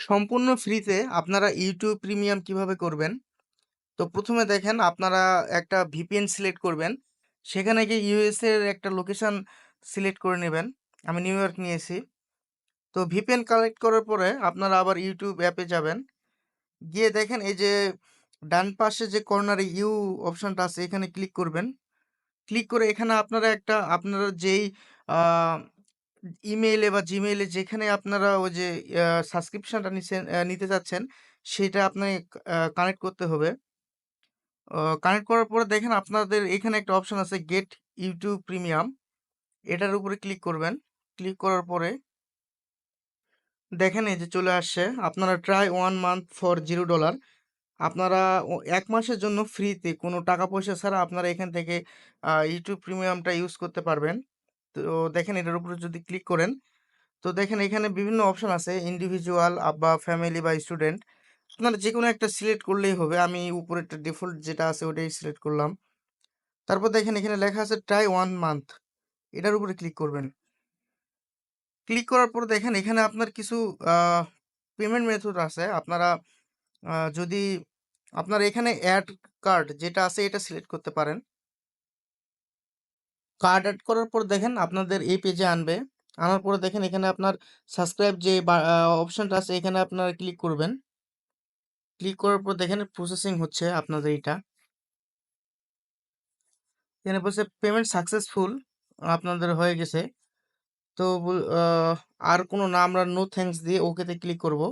সম্পূর্ণ ফ্রিতে আপনারা ইউটিউব প্রিমিয়াম কিভাবে করবেন? তো প্রথমে দেখেন আপনারা একটা ভিপিএন সিলেক্ট করবেন। সেখানে গিয়ে ইউএস এর একটা লোকেশন সিলেক্ট করে নেবেন। আমি নিউ ইয়র্ক নিয়েছি। তো ভিপিএন কানেক্ট করার পরে আপনারা আবার ইউটিউব অ্যাপে যাবেন। গিয়ে দেখেন এই যে ডান পাশে যে কর্নারে ইউ অপশনটা আছে এখানে ক্লিক করবেন। ক্লিক করে এখানে আপনারা আপনারা যেই আ ইমেইলে বা জিমেইলে যেখানে আপনারা ওই যে সাবস্ক্রিপশনটা নিতে চাচ্ছেন সেটা আপনি কানেক্ট করতে হবে। কানেক্ট করার পরে দেখেন আপনাদের এখানে একটা অপশন আছে গেট ইউটিউব প্রিমিয়াম। এটার উপরে ক্লিক করবেন। ক্লিক করার পরে দেখেন এই যে চলে আসছে। আপনারা ট্রাই 1 মান্থ ফর $0 আপনারা ১ মাসের জন্য ফ্রিতে কোনো টাকা পয়সা ছাড়া আপনারা এখান থেকে ইউটিউব প্রিমিয়ামটা ইউজ করতে পারবেন। তো দেখেন এটার উপরে যদি ক্লিক করেন, তো দেখেন এখানে বিভিন্ন অপশন আছে ইন্ডিভিজুয়াল বা ফ্যামিলি বা স্টুডেন্ট। আপনারা যেকোনো একটা সিলেক্ট করলেই হবে। আমি উপরেরটা ডিফল্ট যেটা আছে ওটাই সিলেক্ট করলাম। তারপর দেখেন এখানে লেখা আছে ট্রাই 1 মান্থ। এটার উপরে ক্লিক করবেন। ক্লিক করার পর দেখেন এখানে আপনার কিছু আ পেমেন্ট মেথড আছে। আপনারা যদি আপনারা এখানে এড কার্ড যেটা আছে এটা সিলেক্ট করতে পারেন। কার্ড এড করার পর দেখেন আপনাদের এই পেজে আনবে। আনার পরে দেখেন এখানে আপনার সাবস্ক্রাইব যে অপশনটা আছে এখানে আপনারা ক্লিক করবেন। ক্লিক করার পর দেখেন প্রসেসিং হচ্ছে আপনাদের এটা। এখানে বলছে পেমেন্ট সাকসেসফুল আপনাদের হয়ে গেছে। তো আর কোনো না আমরা নো থ্যাঙ্কস দিয়ে ওকেতে ক্লিক করব।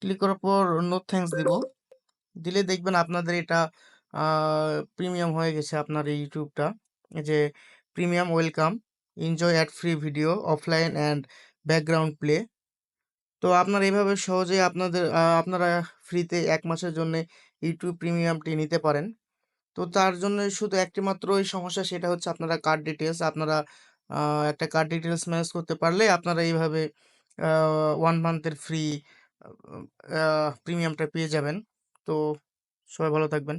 ক্লিক করার পর নো থ্যাঙ্কস দিব। দিলে দেখবেন আপনাদের এটা আ প্রিমিয়াম হয়ে গেছে আপনার এই ইউটিউবটা। এই যে premium welcome, enjoy add free video, offline and background play. তো আপনারা এভাবে সহজেই আপনারা ফ্রিতে ১ মাসের জন্যে ইউটিউব প্রিমিয়ামটি নিতে পারেন। তো তার জন্য শুধু একটি মাত্রই সমস্যা সেটা হচ্ছে আপনারা কার্ড ডিটেইলস আপনারা আ একটা কার্ড ডিটেইলস ম্যানেজ করতে পারলে আপনারা এইভাবে আ 1 মান্থের ফ্রি আ প্রিমিয়ামটা পেয়ে যাবেন। তো সবাই ভালো থাকবেন।